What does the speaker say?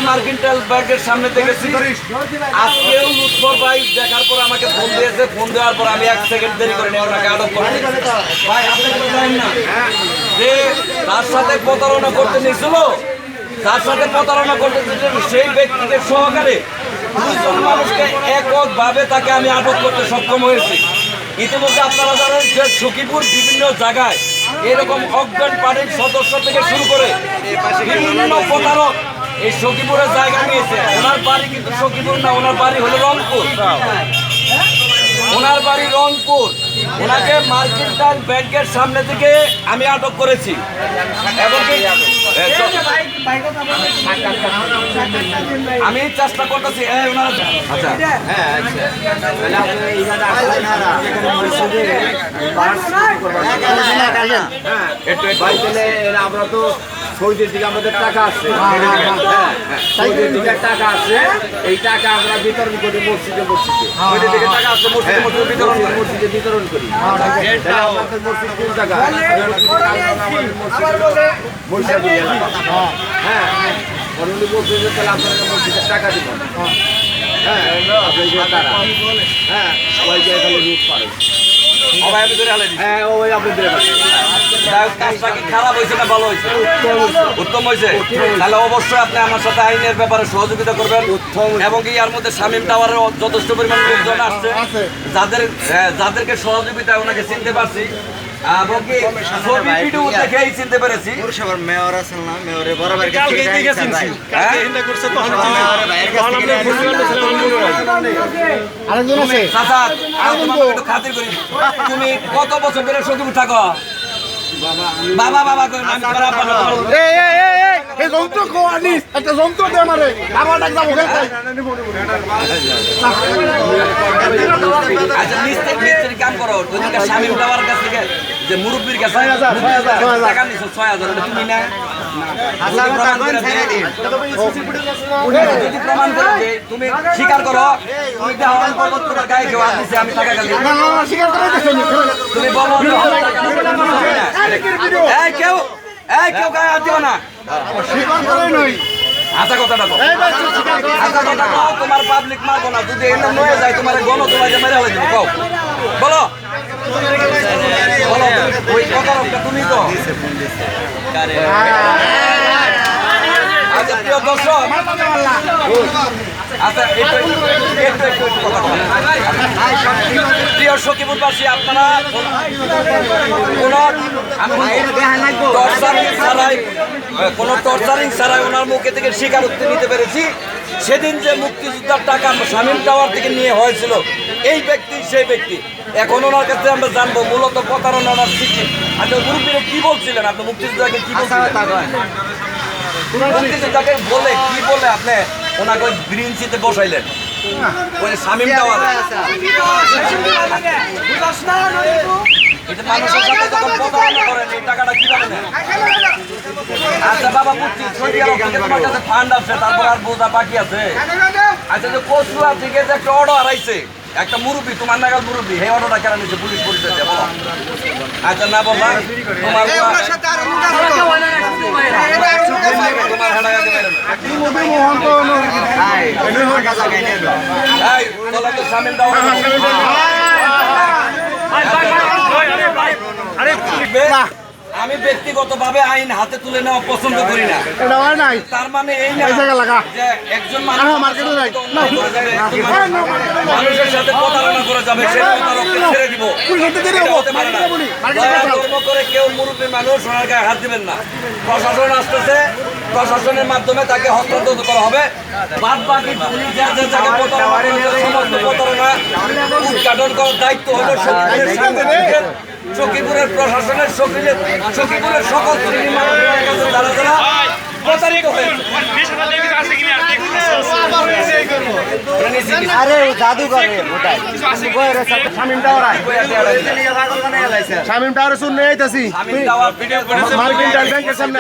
Mercantile ব্যাংকের সামনে দেখেছি, আজকেও লুৎফর ভাই দেখার পর আমাকে ফোন দিয়েছে। ফোন দেওয়ার পর আমি 1 সেকেন্ড দেরি করিনি, ওনাকে আটক করে ভাই আপনি জানেন না যে তার সাথে প্রতারণা করতে নিয়েছিল, তার সাথে প্রতারণা করতে সেই ব্যক্তিকে সহকারে 2 জন মানুষকে এককভাবে তাকে আমি আটক করতে সক্ষম হয়েছি। ইতিমধ্যে আপনারা জানেন যে সখীপুর বিভিন্ন জায়গায় এরকম অজ্ঞান পার্টির সদস্য থেকে শুরু করে বিভিন্ন প্রতারক এই সখীপুরের জায়গা নিয়েছে। ওনার বাড়ি কিন্তু সখীপুর না, ওনার বাড়ি হলো রংপুর। ওনার বাড়ি রংপুর। ওনাকে মার্কেন্টাইল ব্যাংকের সামনে থেকে আমি আটক করেছি। এমনকি আমি চেষ্টা করতেছি আমরা তো সৌদির দিকে আমাদের টাকা আছে, সৌদির দিকে টাকা আছে, এই টাকা আমরা বিতরণ করি মসজিদে মসজিদে, টাকা আছে মসজিদে বিতরণ করি। আমাদের মসজিদ কোন জায়গা? হ্যাঁ, উনি বলছে যে তাহলে আপনাকে মসজিদের টাকা দিব। হ্যাঁ, হ্যাঁ, সবাইকে এখানে লুট পারে। হ্যাঁ, ও ভাই আপনি ধরে কাজটা কি খারাপ হয়েছে না ভালো হয়েছে? উত্তম হয়েছে। তাহলে অবশ্যই আপনি আমার সাথে আইনের ব্যাপারে সহযোগিতা করবেন। এবং কি এর মধ্যে শামীম টাওয়ারের যথেষ্ট পরিমাণ লোকজন আসছে, যাদেরকে সহযোগিতা ওনাকে চিনতে পারছি এবং কি ছবি ভিডিও দেখেই চিনতে পেরেছি। মেয়র আছেন না, মেয়রের বরাবর আরেকজন আছে। চাচা আমি তোমাকে একটু খাতির করি, তুমি কত বছর ধরে সখীপুর থাকো? বাবা বাবা কই আমি খারাপ বাবা। এই যন্ত্র কোয়ানিস একটা যন্ত্র দে আমারে বাবা ডাক যাবো কে আচ্ছা মিস্ত্রি কাম করো, ওদিকে শামীম টাওয়ার কাছ থেকে যে মুরব্বির কাছে টাকা নিছো 6000 তুমি না যদি প্রমাণ করে যে তুমি স্বীকার করো তুমি দেওয়ান পর্বতের গায়ে কেউ হাত দিছে আমি টাকা গালি তুমি বলো এই কেউ গায়ে হাত দিও না। আচ্ছা কথাটা বল, আচ্ছা কথা কও, তোমার পাবলিক মারবো না, যদি এমন নয়ে যায় তোমার গণ তোমাকে মেরে হয়ে যাবে। কও বলো বলো ওই কথা তুমি তো। আচ্ছা প্রিয় দর্শক, আচ্ছা একটু কথা বলেন। প্রিয় সখীপুরবাসী, আপনারা কোনো টর্চারিং ছাড়াই ওনার মুখে থেকে স্বীকারোক্তি নিতে পেরেছি। সেদিন যে মুক্তিযোদ্ধার টাকা শামীম টাওয়ার থেকে নিয়ে হয়েছিল এই ব্যক্তি সেই ব্যক্তি। এখন ওনার কাছে আমরা জানবো মূলত প্রতারণার সৃষ্টি। আচ্ছা মুরব্বীরা কি বলছিলেন আপনি? মুক্তিযোদ্ধাকে কি বলছিলেন? মুক্তিযোদ্ধাকে বলে কি বলে আপনি ওনাকে ব্রিঞ্চিতে বসাইলেন ওই শামীম টাওয়ার? এটা মানুষের সাথে যখন প্রতারণা করেন এই টাকাটা কিভাবে নেন? আচ্ছা বাবা বুঝছি, সৌদি আরব থেকে তোমার কাছে ফান্ড আছে, তারপর আর বোঝা বাকি আছে। আচ্ছা যে কচুয়া থেকে যে একটা অর্ডার হারাইছে একটা মুরব্বী, তোমার নাগাল মুরব্বী, এই অর্ডারটা কেন নিচ্ছে পুলিশ পরিচয় দিয়ে বলো? আচ্ছা না বলবা তোমার শামীম টাওয়ার আমি ব্যক্তিগতভাবে আইন হাতে তুলে নেওয়া পছন্দ করি না। তার মানে এই না যে একজন মানুষের সাথে প্রতারণা করে যাবে, সেই প্রতারককে ছেড়ে দিব। কর্ম করে কেউ মুরব্বী মানুষ ওনার গায়ে হাত দিবেন না। প্রশাসন আসতেছে, প্রশাসনের মাধ্যমে তাকে হস্তান্তর করা হবে। বাদ বাকি পুলিশ যে জায়গায় প্রতারণা করেছে সমস্ত প্রতারণা উদ্ঘাটন করার দায়িত্ব হলো সখীপুরের প্রশাসনের, সখীপুরের সকল শ্রেণীর মানুষের কাছে যারা যারা প্রতারিত হয়েছে। শামীম টাওয়ার শুনে আইতাছি মার্কেন্টাইল ব্যাংকের সামনে